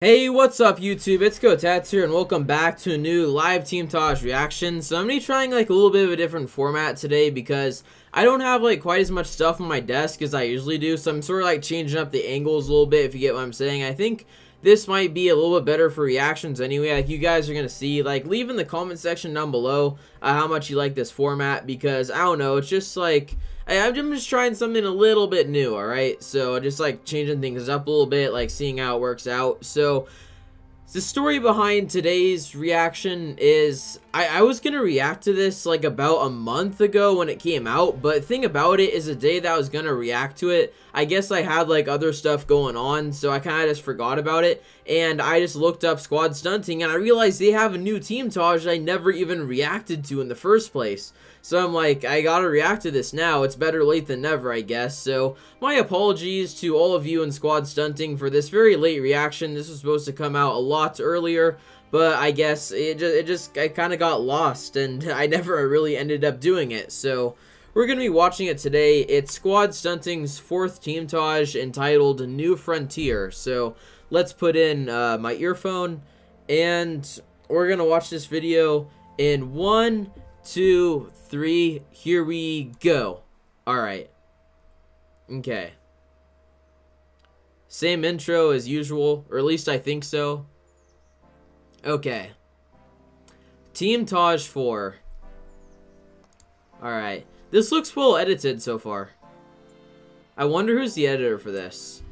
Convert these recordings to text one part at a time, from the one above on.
Hey, what's up YouTube? It's Kotetsu and welcome back to a new live Teamtage reaction. So I'm going to be trying like a little bit of a different format today because I don't have like quite as much stuff on my desk as I usually do. So I'm sort of like changing up the angles a little bit, if you get what I'm saying. I think this might be a little bit better for reactions anyway. Like you guys are going to see, like leave in the comment section down below how much you like this format, because I don't know, it's just like I'm just trying something a little bit new, alright? So, just like changing things up a little bit, like seeing how it works out. So, the story behind today's reaction is, I was going to react to this like about a month ago when it came out, but the thing about it is the day that I was going to react to it, I guess I had like other stuff going on, so I kind of just forgot about it, and I just looked up Squad Stunting, and I realized they have a new Teamtage I never even reacted to in the first place. So I'm like, I gotta react to this now. It's better late than never, I guess. So my apologies to all of you in Squad Stunting for this very late reaction. This was supposed to come out a lot earlier, but I guess I kind of got lost, and I never really ended up doing it. So we're gonna be watching it today. It's Squad Stunting's 4th Teamtage entitled New Frontier. So let's put in my earphone, and we're gonna watch this video in 1, 2, 3, here we go. Alright. Okay. Same intro as usual, or at least I think so. Okay. Teamtage 4. Alright. This looks well edited so far. I wonder who's the editor for this.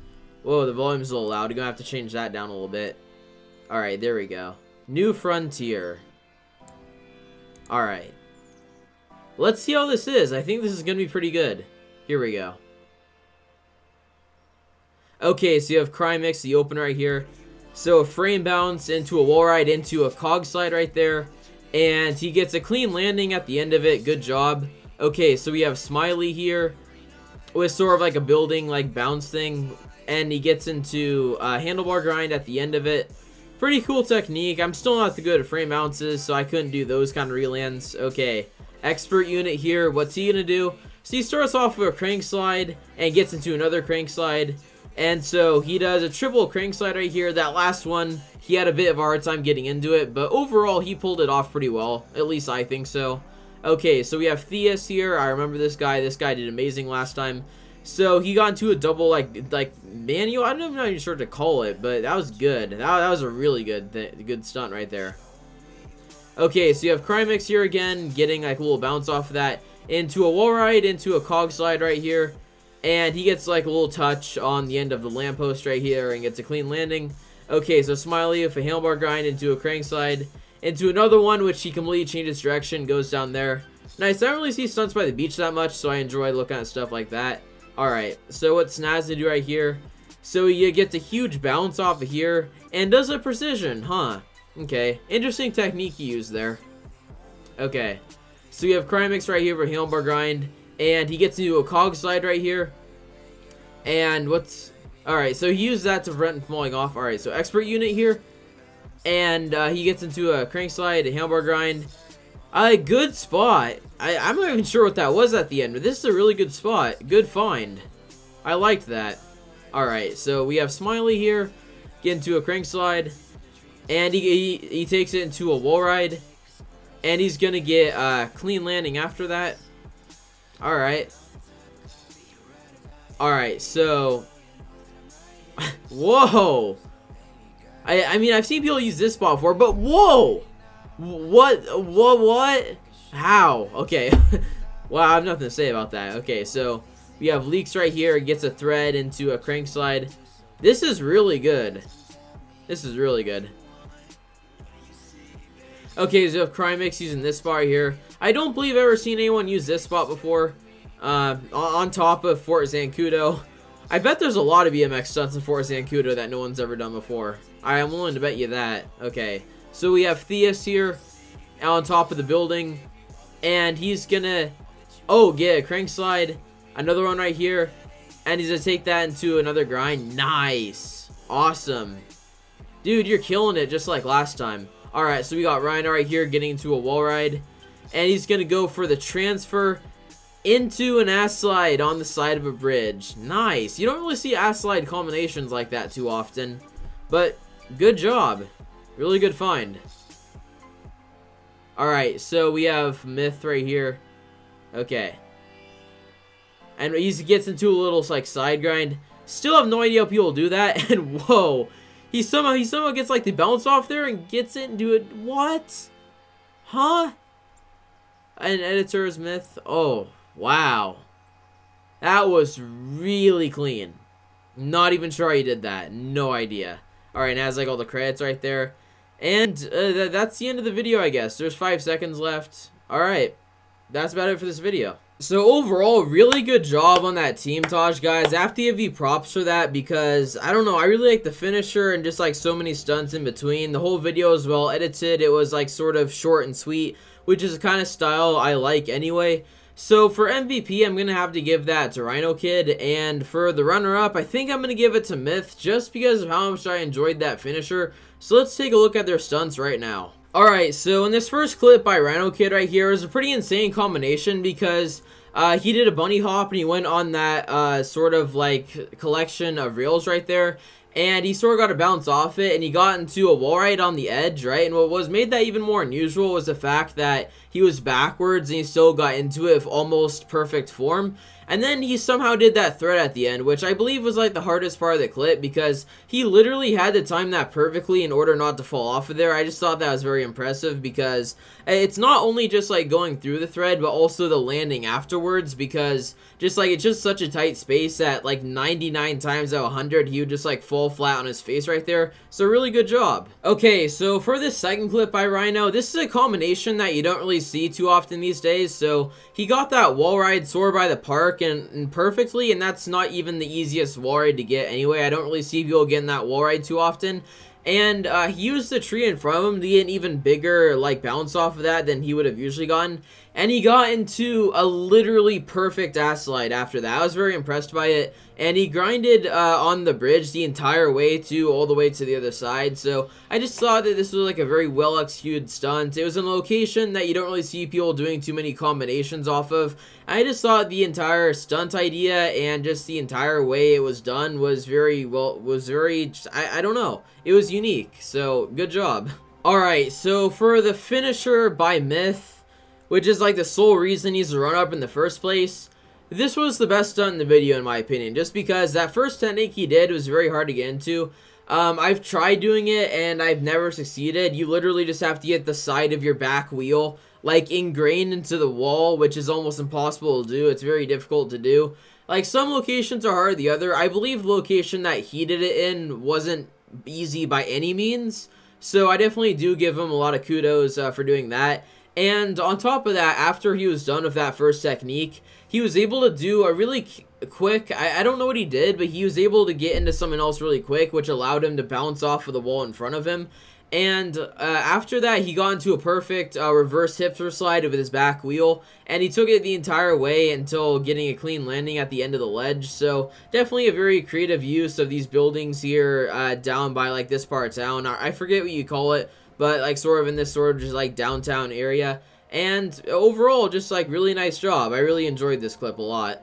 Whoa, the volume's a little loud. You're gonna have to change that down a little bit. Alright, there we go. New Frontier. Alright. Let's see how this is. I think this is going to be pretty good. Here we go. Okay, so you have Crymix, the opener right here. So a frame bounce into a wall ride into a cog slide right there. And he gets a clean landing at the end of it. Good job. Okay, so we have Smiley here with sort of like a building like bounce thing. And he gets into a handlebar grind at the end of it. Pretty cool technique. I'm still not good at frame bounces, so I couldn't do those kind of relands. Okay. Expert unit here, what's he gonna do? So he starts off with a crank slide and gets into another crank slide, and so he does a triple crank slide right here. That last one, he had a bit of a hard time getting into it, but overall he pulled it off pretty well. At least I think so. Okay, so we have Theus here. I remember this guy. This guy did amazing last time. So he got into a double like manual. I don't know how you're sure to call it, but that was good. That was a really good stunt right there. Okay, so you have Crymix here again, getting like a little bounce off of that into a wall ride, into a cog slide right here, and he gets like a little touch on the end of the lamppost right here and gets a clean landing. Okay, so Smiley with a handlebar grind into a crank slide, into another one which he completely changes direction, goes down there. Nice. I don't really see stunts by the beach that much, so I enjoy looking at stuff like that. Alright, so what Snaz to do right here? So he gets a huge bounce off of here and does a precision, huh? Okay, interesting technique he used there. Okay, so we have Crymix right here for handlebar grind, and he gets into a cog slide right here. And what's... Alright, so he used that to prevent him falling off. Alright, so expert unit here, and he gets into a crank slide, a handlebar grind. Good spot. I'm not even sure what that was at the end, but this is a really good spot. Good find. I liked that. Alright, so we have Smiley here, get into a crank slide. And he takes it into a wall ride. And he's going to get a clean landing after that. Alright. Alright, so... Whoa! I mean, I've seen people use this spot before, but whoa! What? How? Okay. Wow, I have nothing to say about that. Okay, so we have Leaks right here. Gets a thread into a crank slide. This is really good. This is really good. Okay, so we have Crymix using this spot right here. I don't believe I've ever seen anyone use this spot before. On top of Fort Zancudo. I bet there's a lot of BMX stunts in Fort Zancudo that no one's ever done before. I am willing to bet you that. Okay, so we have Theus here on top of the building. And he's gonna, get a crank slide. Another one right here. And he's gonna take that into another grind. Nice. Awesome. Dude, you're killing it just like last time. Alright, so we got Ryan right here getting into a wall ride. And he's going to go for the transfer into an ass slide on the side of a bridge. Nice. You don't really see ass slide combinations like that too often. But Good job. Really good find. Alright, so we have Myth right here. Okay. And he gets into a little, like, side grind. Still have no idea how people do that. And, whoa. He somehow gets, like, the bounce off there and gets it and do it. What? Huh? An editor's Myth. Oh, wow. That was really clean. Not even sure how he did that. No idea. Alright, and has, like, all the credits right there. And that's the end of the video, I guess. There's 5 seconds left. Alright. That's about it for this video. So overall, really good job on that Teamtage, guys. I have to give you props for that because, I don't know, I really like the finisher and just like so many stunts in between. The whole video is well edited. It was like sort of short and sweet, which is the kind of style I like anyway. So for MVP, I'm going to have to give that to Rhino Kid, and for the runner-up, I think I'm going to give it to Myth just because of how much I enjoyed that finisher. So let's take a look at their stunts right now. Alright, so in this first clip by Rhino Kid right here is a pretty insane combination because he did a bunny hop and he went on that sort of like collection of rails right there. And he sort of got a bounce off it, and he got into a wall ride on the edge, right? And what was made that even more unusual was the fact that he was backwards and he still got into it with almost perfect form. And then he somehow did that thread at the end, which I believe was like the hardest part of the clip because he literally had to time that perfectly in order not to fall off of there. I just thought that was very impressive because it's not only just like going through the thread, but also the landing afterwards, because just like it's just such a tight space that like 99 times out of 100 he would just like fall flat on his face right there. So really good job. Okay, so for this second clip by Rhino, this is a combination that you don't really see too often these days. So he got that wall ride soar by the park and perfectly, and that's not even the easiest wall ride to get anyway. I don't really see people getting that wall ride too often. And he used the tree in front of him to get an even bigger like bounce off of that than he would have usually gotten. And he got into a literally perfect ass slide after that. I was very impressed by it. And he grinded on the bridge the entire way all the way to the other side. So I just thought that this was like a very well executed stunt. It was in a location that you don't really see people doing too many combinations off of. I just thought the entire stunt idea and just the entire way it was done was very, I don't know. It was unique. So good job. Alright, so for the finisher by Myth, which is like the sole reason he's a run-up in the first place, this was the best stunt in the video in my opinion, just because that first technique he did was very hard to get into. I've tried doing it and I've never succeeded. You literally just have to get the side of your back wheel like ingrained into the wall, which is almost impossible to do. It's very difficult to do. Like some locations are harder than the other. I believe the location that he did it in wasn't easy by any means, so I definitely do give him a lot of kudos for doing that. And on top of that, after he was done with that first technique, he was able to do a really quick, I don't know what he did, but he was able to get into something else really quick, which allowed him to bounce off of the wall in front of him. And after that, he got into a perfect reverse hipster slide with his back wheel, and he took it the entire way until getting a clean landing at the end of the ledge. So definitely a very creative use of these buildings here down by like this part of town. I forget what you call it, but like sort of in this sort of just like downtown area. And overall, just like really nice job. I really enjoyed this clip a lot.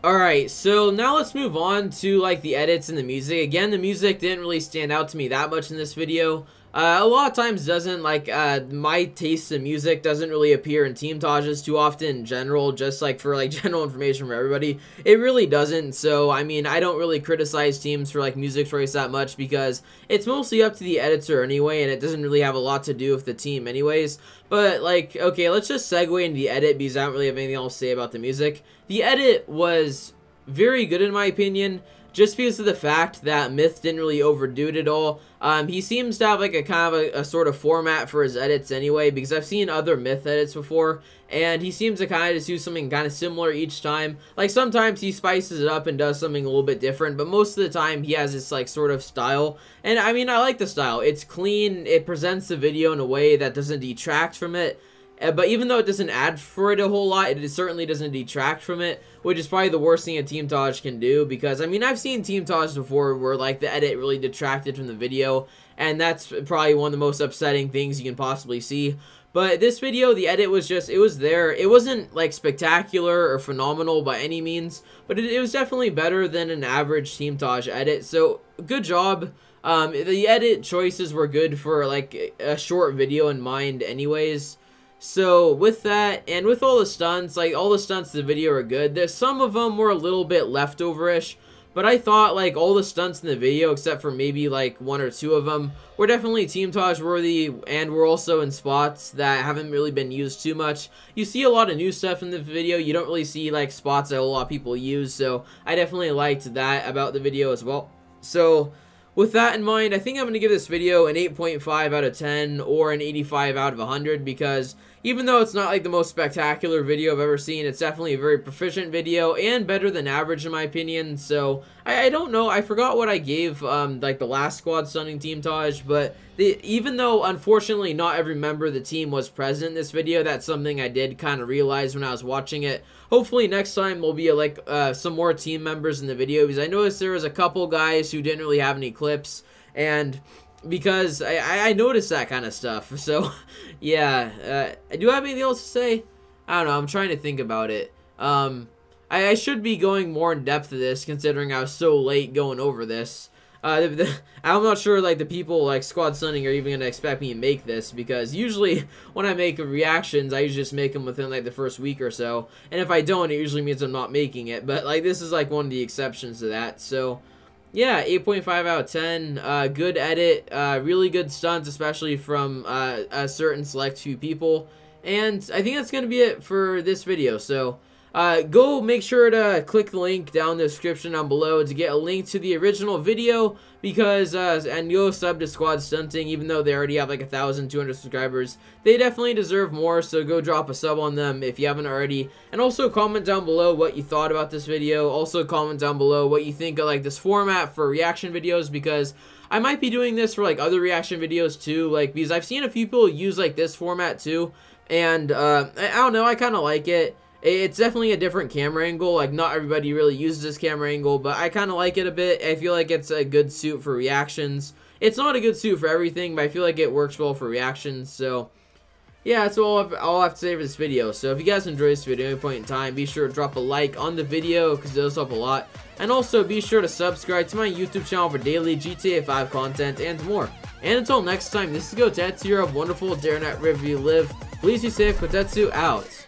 Alright, so now let's move on to like the edits and the music. Again, the music didn't really stand out to me that much in this video. A lot of times doesn't, like, my taste in music doesn't really appear in Teamtages too often in general, just, like, for, like, general information for everybody. It really doesn't, so, I mean, I don't really criticize teams for, like, music choice that much because it's mostly up to the editor anyway, and it doesn't really have a lot to do with the team anyways. But, like, okay, let's just segue into the edit because I don't really have anything else to say about the music. The edit was very good in my opinion, just because of the fact that Myth didn't really overdo it at all. He seems to have like a kind of a sort of format for his edits anyway, because I've seen other Myth edits before, and he seems to kind of just do something kind of similar each time. Like sometimes he spices it up and does something a little bit different, but most of the time he has this like sort of style. And I mean, I like the style. It's clean, it presents the video in a way that doesn't detract from it. But even though it doesn't add for it a whole lot, it certainly doesn't detract from it, which is probably the worst thing a Teamtage can do, because, I mean, I've seen Teamtage before where, like, the edit really detracted from the video, and that's probably one of the most upsetting things you can possibly see. But this video, the edit was just, it was there. It wasn't, like, spectacular or phenomenal by any means, but it was definitely better than an average Teamtage edit, so good job. The edit choices were good for like a short video in mind anyways. So with that, and with all the stunts, like all the stunts in the video are good. There's some of them were a little bit leftover-ish, but I thought like all the stunts in the video, except for maybe like 1 or 2 of them, were definitely Teamtage worthy, and were also in spots that haven't really been used too much. You see a lot of new stuff in the video. You don't really see like spots that a lot of people use, so I definitely liked that about the video as well. So with that in mind, I think I'm going to give this video an 8.5 out of 10 or an 85 out of 100, because even though it's not like the most spectacular video I've ever seen, it's definitely a very proficient video and better than average in my opinion. So I don't know, I forgot what I gave like the last Squad Stunting Teamtage, but even though unfortunately not every member of the team was present in this video, that's something I did kind of realize when I was watching it. Hopefully next time will be like some more team members in the video, because I noticed there was a couple guys who didn't really have any clips, and because I noticed that kind of stuff. So yeah, do you have anything else to say? I don't know, I'm trying to think about it. I should be going more in depth to this, considering I was so late going over this. I'm not sure like the people like Squad Stunting are even gonna expect me to make this, because usually when I make reactions, I usually just make them within like the first week or so, and if I don't, it usually means I'm not making it. But like this is like one of the exceptions to that. So yeah, 8.5 out of 10. Good edit, really good stunts, especially from a certain select few people. And I think that's gonna be it for this video. So go make sure to click the link down in the description down below to get a link to the original video, because and go sub to Squad Stunting. Even though they already have like 1,200 subscribers, they definitely deserve more, so go drop a sub on them if you haven't already. And also comment down below what you thought about this video. Also comment down below what you think of like this format for reaction videos, because I might be doing this for like other reaction videos too, like because I've seen a few people use like this format too, and I don't know, I kind of like it. It's definitely a different camera angle. Like, not everybody really uses this camera angle, but I kind of like it a bit. I feel like it's a good suit for reactions. It's not a good suit for everything, but I feel like it works well for reactions. So yeah, that's all I have to say for this video. So if you guys enjoyed this video at any point in time, be sure to drop a like on the video, because it does help a lot. And also be sure to subscribe to my YouTube channel for daily GTA 5 content and more. And until next time, this is Kotetsu of wonderful Darenet wherever you live. Please be safe. Kotetsu out.